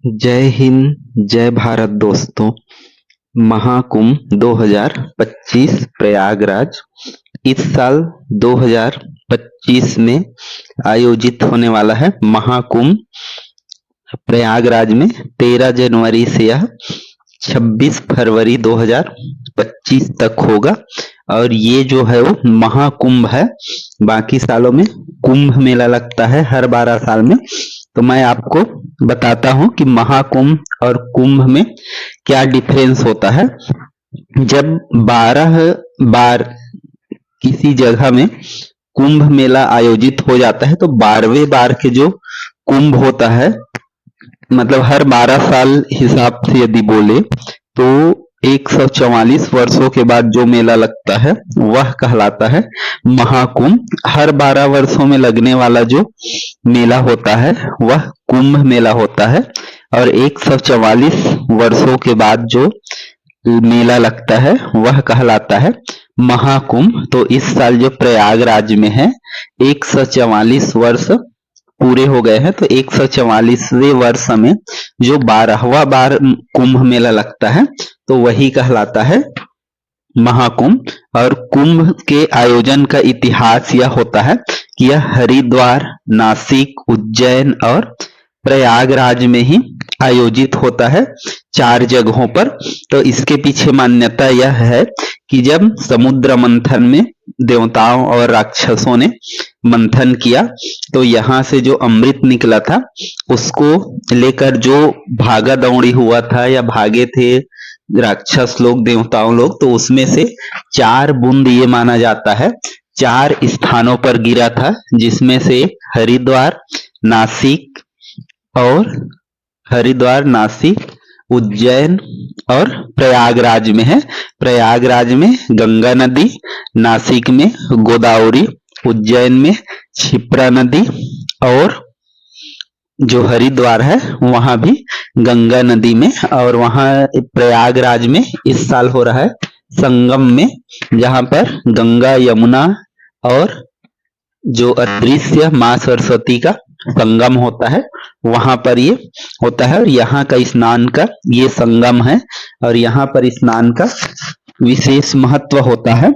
जय हिंद, जय भारत दोस्तों। महाकुंभ 2025 प्रयागराज इस साल 2025 में आयोजित होने वाला है। महाकुंभ प्रयागराज में 13 जनवरी से यह 26 फरवरी 2025 तक होगा और ये जो है वो महाकुंभ है। बाकी सालों में कुंभ मेला लगता है हर 12 साल में। तो मैं आपको बताता हूं कि महाकुंभ और कुंभ में क्या डिफरेंस होता है। जब 12 बार किसी जगह में कुंभ मेला आयोजित हो जाता है तो 12वें बार के जो कुंभ होता है, मतलब हर 12 साल हिसाब से यदि बोले तो 144 वर्षों के बाद जो मेला लगता है वह कहलाता है महाकुंभ। हर 12 वर्षों में लगने वाला जो मेला होता है वह कुंभ मेला होता है और 144 वर्षों के बाद जो मेला लगता है वह कहलाता है महाकुंभ। तो इस साल जो प्रयागराज में है 144 वर्ष पूरे हो गए हैं, तो 144वें वर्ष में जो 12वां बार कुंभ मेला लगता है तो वही कहलाता है महाकुंभ। और कुंभ के आयोजन का इतिहास यह होता है कि यह हरिद्वार, नासिक, उज्जैन और प्रयागराज में ही आयोजित होता है, 4 जगहों पर। तो इसके पीछे मान्यता यह है कि जब समुद्र मंथन में देवताओं और राक्षसों ने मंथन किया तो यहाँ से जो अमृत निकला था उसको लेकर जो भागा दौड़ी हुआ था या भागे थे राक्षस लोग, देवताओं लोग, तो उसमें से 4 बूंद ये माना जाता है 4 स्थानों पर गिरा था, जिसमें से हरिद्वार, नासिक उज्जैन और प्रयागराज में है। प्रयागराज में गंगा नदी, नासिक में गोदावरी, उज्जैन में क्षिप्रा नदी और जो हरिद्वार है वहां भी गंगा नदी में। और वहां प्रयागराज में इस साल हो रहा है संगम में, जहां पर गंगा, यमुना और जो अदृश्य मां सरस्वती का संगम होता है वहां पर ये होता है। और यहाँ का स्नान का ये संगम है और यहाँ पर स्नान का विशेष महत्व होता है।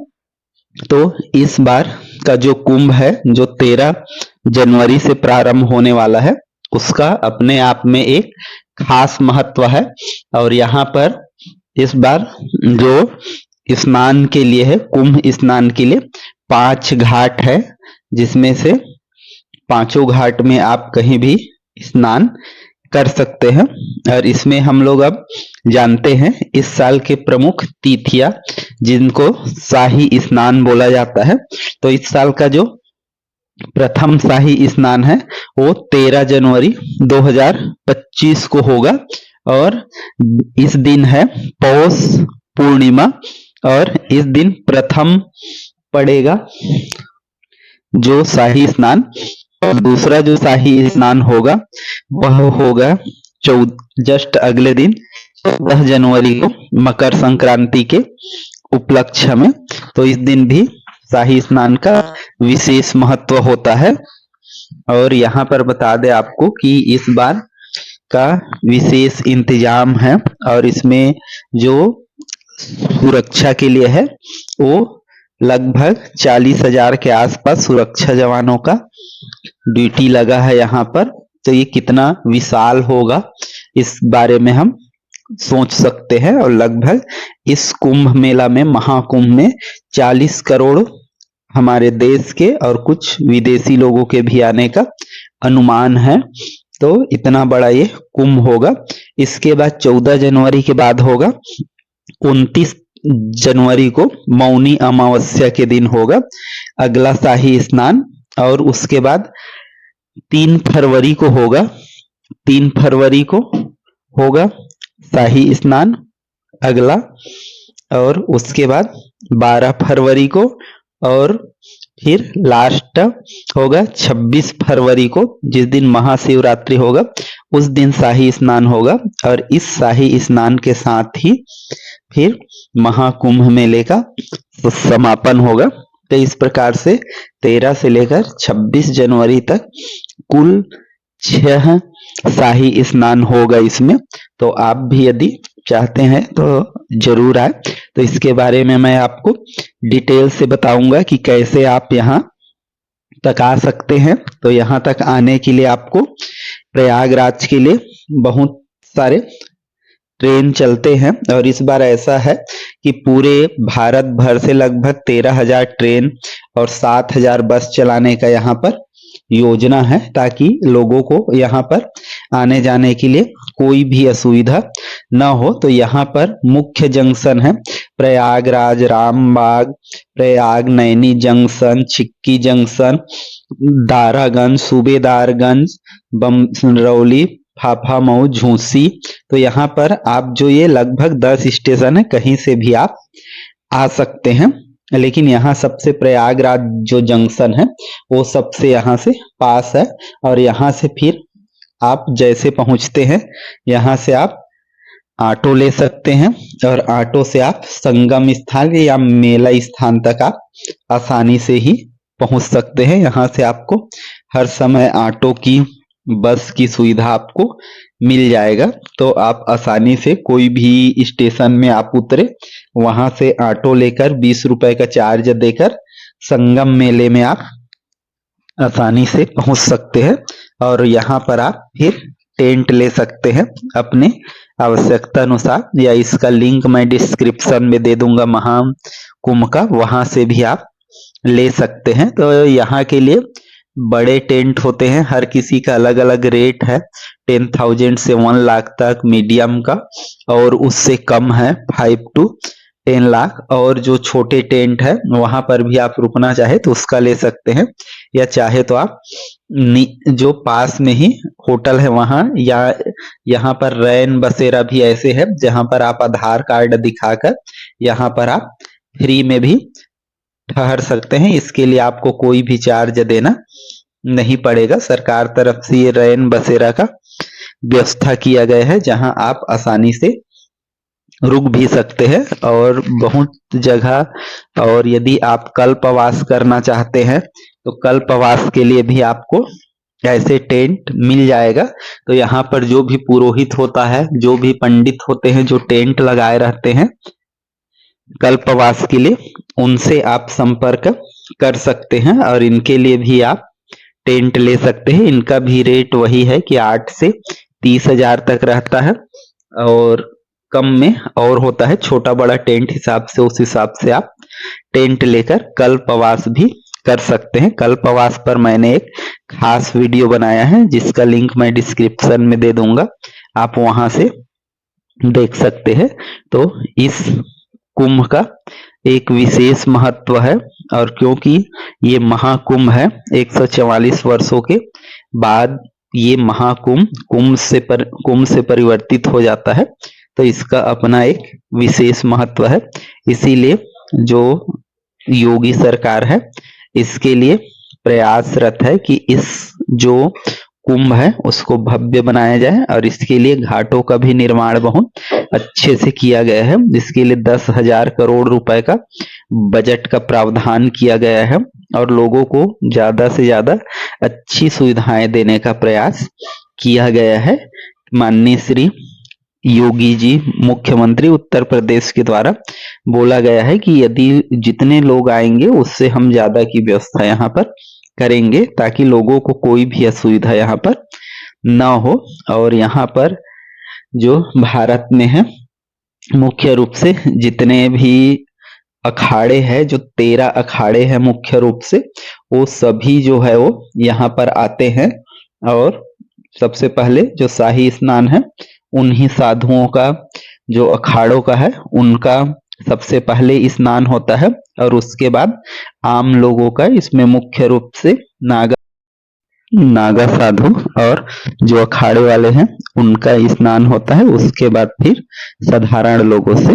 तो इस बार का जो कुंभ है जो 13 जनवरी से प्रारंभ होने वाला है उसका अपने आप में एक खास महत्व है। और यहाँ पर इस बार जो स्नान के लिए है, कुंभ स्नान के लिए 5 घाट है, जिसमें से 5 घाट में आप कहीं भी स्नान कर सकते हैं। और इसमें हम लोग अब जानते हैं इस साल के प्रमुख तिथियां जिनको शाही स्नान बोला जाता है। तो इस साल का जो प्रथम शाही स्नान है वो 13 जनवरी 2025 को होगा और इस दिन है पौष पूर्णिमा और इस दिन प्रथम पड़ेगा जो शाही स्नान। और दूसरा जो शाही स्नान होगा वह होगा जस्ट अगले दिन 14 जनवरी को मकर संक्रांति के उपलक्ष्य में। तो इस दिन भी शाही स्नान का विशेष महत्व होता है। और यहाँ पर बता दें आपको कि इस बार का विशेष इंतजाम है और इसमें जो सुरक्षा के लिए है वो लगभग 40,000 के आसपास सुरक्षा जवानों का ड्यूटी लगा है यहाँ पर। तो ये कितना विशाल होगा इस बारे में हम सोच सकते हैं। और लगभग इस कुंभ मेला में, महाकुंभ में 40 करोड़ हमारे देश के और कुछ विदेशी लोगों के भी आने का अनुमान है। तो इतना बड़ा ये कुंभ होगा। इसके बाद 14 जनवरी के बाद होगा 29 जनवरी को मौनी अमावस्या के दिन होगा अगला शाही स्नान। और उसके बाद 3 फरवरी को होगा शाही स्नान अगला। और उसके बाद 12 फरवरी को और फिर लास्ट होगा 26 फरवरी को, जिस दिन महाशिवरात्रि होगा उस दिन शाही स्नान होगा। और इस शाही स्नान के साथ ही फिर महाकुंभ मेले का समापन होगा। तो इस प्रकार से 13 से लेकर 26 जनवरी तक कुल 6 शाही स्नान होगा इसमें। तो आप भी यदि चाहते हैं तो जरूर आए। तो इसके बारे में मैं आपको डिटेल से बताऊंगा कि कैसे आप यहाँ तक आ सकते हैं। तो यहाँ तक आने के लिए आपको प्रयागराज के लिए बहुत सारे ट्रेन चलते हैं, और इस बार ऐसा है कि पूरे भारत भर से लगभग 13,000 ट्रेन और 7,000 बस चलाने का यहाँ पर योजना है, ताकि लोगों को यहाँ पर आने जाने के लिए कोई भी असुविधा न हो। तो यहाँ पर मुख्य जंक्शन है प्रयागराज, रामबाग, प्रयाग, नैनी जंक्शन, छिक्की जंक्शन, दारागंज, सूबेदारगंज, बमरौली, फाफामऊ, झूसी। तो यहाँ पर आप जो ये लगभग 10 स्टेशन है, कहीं से भी आप आ सकते हैं। लेकिन यहाँ सबसे प्रयागराज जो जंक्शन है वो सबसे यहाँ से पास है, और यहाँ से फिर आप जैसे पहुंचते हैं यहाँ से आप ऑटो ले सकते हैं, और ऑटो से आप संगम स्थान या मेला स्थान तक आप आसानी से ही पहुंच सकते हैं। यहाँ से आपको हर समय ऑटो की, बस की सुविधा आपको मिल जाएगा। तो आप आसानी से कोई भी स्टेशन में आप उतरे, वहां से ऑटो लेकर 20 रुपए का चार्ज देकर संगम मेले में आप आसानी से पहुंच सकते हैं। और यहाँ पर आप फिर टेंट ले सकते हैं अपने आवश्यकता अनुसार, या इसका लिंक मैं डिस्क्रिप्शन में दे दूंगा महाकुंभ का, वहां से भी आप ले सकते हैं। तो यहाँ के लिए बड़े टेंट होते हैं, हर किसी का अलग अलग रेट है, 10,000 से 1 लाख तक मीडियम का, और उससे कम है 5 to 10 लाख। और जो छोटे टेंट है वहां पर भी आप रुकना चाहे तो उसका ले सकते हैं, या चाहे तो आप जो पास में ही होटल है वहां, या यहाँ पर रैन बसेरा भी ऐसे है जहां पर आप आधार कार्ड दिखाकर यहाँ पर आप फ्री में भी ठहर सकते हैं। इसके लिए आपको कोई भी चार्ज देना नहीं पड़ेगा। सरकार तरफ से ये रैन बसेरा का व्यवस्था किया गया है, जहां आप आसानी से रुक भी सकते हैं। और बहुत जगह, और यदि आप कल्पवास करना चाहते हैं तो कल्पवास के लिए भी आपको ऐसे टेंट मिल जाएगा। तो यहाँ पर जो भी पुरोहित होता है, जो भी पंडित होते हैं जो टेंट लगाए रहते हैं कल्पवास के लिए, उनसे आप संपर्क कर सकते हैं, और इनके लिए भी आप टेंट ले सकते हैं। इनका भी रेट वही है कि 8 से 30,000 तक रहता है, और कम में और होता है छोटा बड़ा टेंट हिसाब से, उस हिसाब से आप टेंट लेकर कल्पवास भी कर सकते हैं। कल्पवास पर मैंने एक खास वीडियो बनाया है जिसका लिंक मैं डिस्क्रिप्शन में दे दूंगा, आप वहां से देख सकते हैं। तो इस कुंभ का एक विशेष महत्व है, और क्योंकि ये महाकुंभ है, 144 वर्षों के बाद ये महाकुंभ कुंभ से परिवर्तित हो जाता है, तो इसका अपना एक विशेष महत्व है। इसीलिए जो योगी सरकार है इसके लिए प्रयासरत है कि इस जो कुंभ है उसको भव्य बनाया जाए, और इसके लिए घाटों का भी निर्माण बहुत अच्छे से किया गया है। इसके लिए 10,000 करोड़ रुपए का बजट का प्रावधान किया गया है, और लोगों को ज्यादा से ज्यादा अच्छी सुविधाएं देने का प्रयास किया गया है। माननीय श्री योगी जी मुख्यमंत्री उत्तर प्रदेश के द्वारा बोला गया है कि यदि जितने लोग आएंगे उससे हम ज्यादा की व्यवस्था यहाँ पर करेंगे, ताकि लोगों को कोई भी असुविधा यहाँ पर ना हो। और यहाँ पर जो भारत में है मुख्य रूप से जितने भी अखाड़े हैं, जो 13 अखाड़े हैं मुख्य रूप से, वो सभी जो है वो यहाँ पर आते हैं। और सबसे पहले जो शाही स्नान है उन्हीं साधुओं का, जो अखाड़ों का है उनका सबसे पहले स्नान होता है, और उसके बाद आम लोगों का, इसमें मुख्य रूप से नागा साधु और जो अखाड़े वाले हैं उनका स्नान होता है। उसके बाद फिर साधारण लोगों से।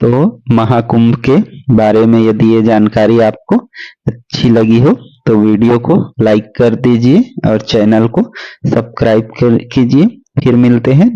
तो महाकुंभ के बारे में यदि ये जानकारी आपको अच्छी लगी हो तो वीडियो को लाइक कर दीजिए और चैनल को सब्सक्राइब कीजिए। फिर मिलते हैं